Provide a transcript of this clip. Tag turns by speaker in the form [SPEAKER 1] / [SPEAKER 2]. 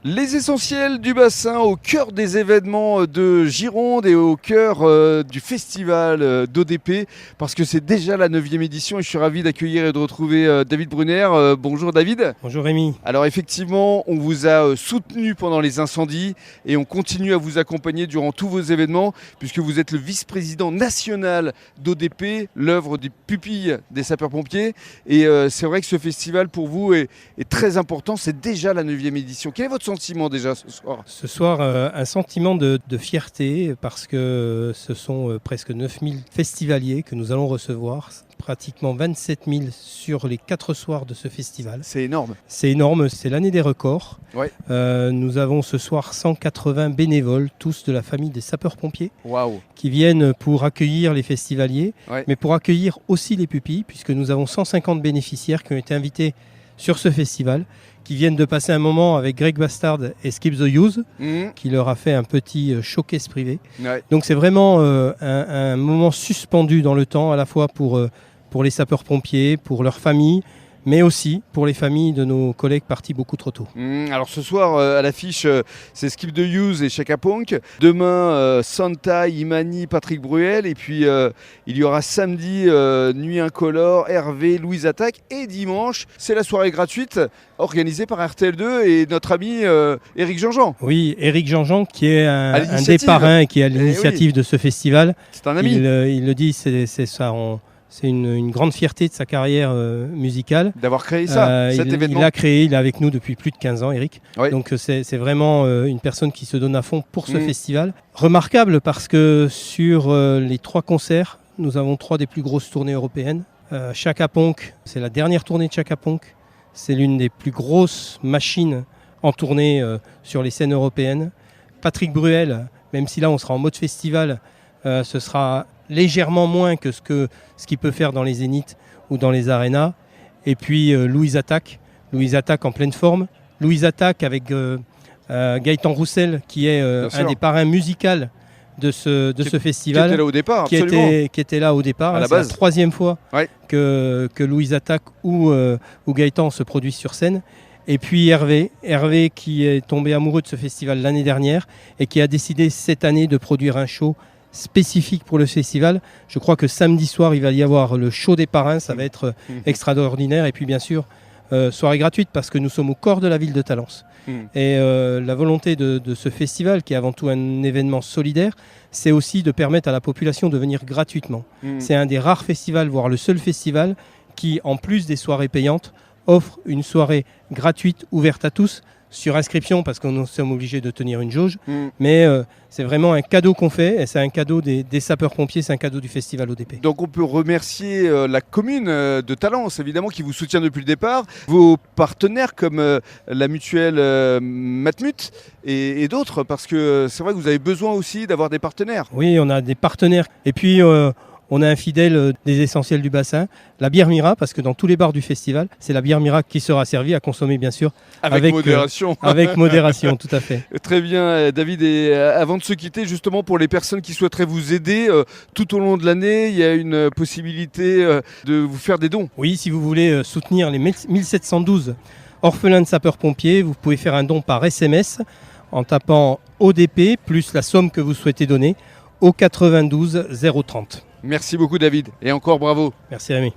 [SPEAKER 1] Les essentiels du bassin au cœur des événements de Gironde et au cœur du festival d'ODP, parce que c'est déjà la 9e édition et je suis ravi d'accueillir et de retrouver David Brunner. Bonjour David.
[SPEAKER 2] Bonjour Rémi.
[SPEAKER 1] Alors effectivement, on vous a soutenu pendant les incendies et on continue à vous accompagner durant tous vos événements puisque vous êtes le vice-président national d'ODP, l'œuvre des pupilles des sapeurs-pompiers. Et c'est vrai que ce festival pour vous est très important, c'est déjà la 9e édition. Quel est votre sentiment déjà ce soir ?
[SPEAKER 2] Ce soir, un sentiment de fierté parce que ce sont presque 9000 festivaliers que nous allons recevoir, pratiquement 27 000 sur les 4 soirs de ce festival.
[SPEAKER 1] C'est énorme.
[SPEAKER 2] C'est énorme, c'est l'année des records.
[SPEAKER 1] Ouais.
[SPEAKER 2] Nous avons ce soir 180 bénévoles, tous de la famille des sapeurs-pompiers,
[SPEAKER 1] Waouh.
[SPEAKER 2] qui viennent pour accueillir les festivaliers,
[SPEAKER 1] Ouais.
[SPEAKER 2] mais pour accueillir aussi les pupilles, puisque nous avons 150 bénéficiaires qui ont été invités sur ce festival, qui viennent de passer un moment avec Greg Bastard et Skip the Use, qui leur a fait un petit showcase privé.
[SPEAKER 1] Ouais.
[SPEAKER 2] Donc c'est vraiment un moment suspendu dans le temps, à la fois pour les sapeurs-pompiers, pour leurs familles, mais aussi pour les familles de nos collègues partis beaucoup trop tôt.
[SPEAKER 1] Alors ce soir à l'affiche c'est Skip the Use et Chaka Ponk. Demain Santa, Imani, Patrick Bruel. Et puis il y aura samedi Nuit Incolore, Hervé, Louise Attaque. Et dimanche c'est la soirée gratuite organisée par RTL2 et notre ami Éric Jean-Jean.
[SPEAKER 2] Oui, Éric Jean-Jean qui est un des
[SPEAKER 1] l'initiative.
[SPEAKER 2] parrains et qui est à l'initiative de ce festival.
[SPEAKER 1] C'est un ami.
[SPEAKER 2] Il le dit, c'est ça. C'est une grande fierté de sa carrière musicale.
[SPEAKER 1] D'avoir créé ça, cet événement.
[SPEAKER 2] Il l'a créé, il est avec nous depuis plus de 15 ans, Eric.
[SPEAKER 1] Oui.
[SPEAKER 2] Donc c'est vraiment une personne qui se donne à fond pour ce festival. Remarquable parce que sur les 3 concerts, nous avons 3 des plus grosses tournées européennes. Chaka Ponk, c'est la dernière tournée de Chaka Ponk. C'est l'une des plus grosses machines en tournée sur les scènes européennes. Patrick Bruel, même si là on sera en mode festival, ce sera légèrement moins que ce qu'il peut faire dans les zéniths ou dans les arénas. Et puis Louise Attaque en pleine forme. Louise Attaque avec Gaëtan Roussel qui est un des parrains musicaux de ce festival.
[SPEAKER 1] Qui était là au départ, absolument.
[SPEAKER 2] Qui était là au départ.
[SPEAKER 1] À la
[SPEAKER 2] C'est
[SPEAKER 1] base.
[SPEAKER 2] la 3e fois
[SPEAKER 1] Ouais.
[SPEAKER 2] que Louise Attaque ou Gaëtan se produisent sur scène. Et puis Hervé qui est tombé amoureux de ce festival l'année dernière et qui a décidé cette année de produire un show spécifique pour le festival. Je crois que samedi soir, il va y avoir le show des parrains, ça va être extraordinaire. Et puis bien sûr, soirée gratuite parce que nous sommes au cœur de la ville de Talence. Et la volonté de ce festival, qui est avant tout un événement solidaire, c'est aussi de permettre à la population de venir gratuitement. C'est un des rares festivals, voire le seul festival, qui, en plus des soirées payantes, offre une soirée gratuite ouverte à tous, sur inscription parce que nous sommes obligés de tenir une jauge, mais c'est vraiment un cadeau qu'on fait et c'est un cadeau des sapeurs-pompiers, c'est un cadeau du festival ODP.
[SPEAKER 1] Donc on peut remercier la commune de Talence évidemment qui vous soutient depuis le départ, vos partenaires comme la mutuelle Matmut et d'autres, parce que c'est vrai que vous avez besoin aussi d'avoir des partenaires.
[SPEAKER 2] Oui, on a des partenaires et puis on a un fidèle des essentiels du bassin, la bière Mira, parce que dans tous les bars du festival, c'est la bière Mira qui sera servie, à consommer bien sûr.
[SPEAKER 1] Avec modération.
[SPEAKER 2] Avec modération, tout à fait.
[SPEAKER 1] Très bien David, et avant de se quitter, justement pour les personnes qui souhaiteraient vous aider tout au long de l'année, il y a une possibilité de vous faire des dons.
[SPEAKER 2] Oui, si vous voulez soutenir les 1712 orphelins de sapeurs-pompiers, vous pouvez faire un don par SMS en tapant ODP plus la somme que vous souhaitez donner au 92 030.
[SPEAKER 1] Merci beaucoup David et encore bravo.
[SPEAKER 2] Merci Rémi.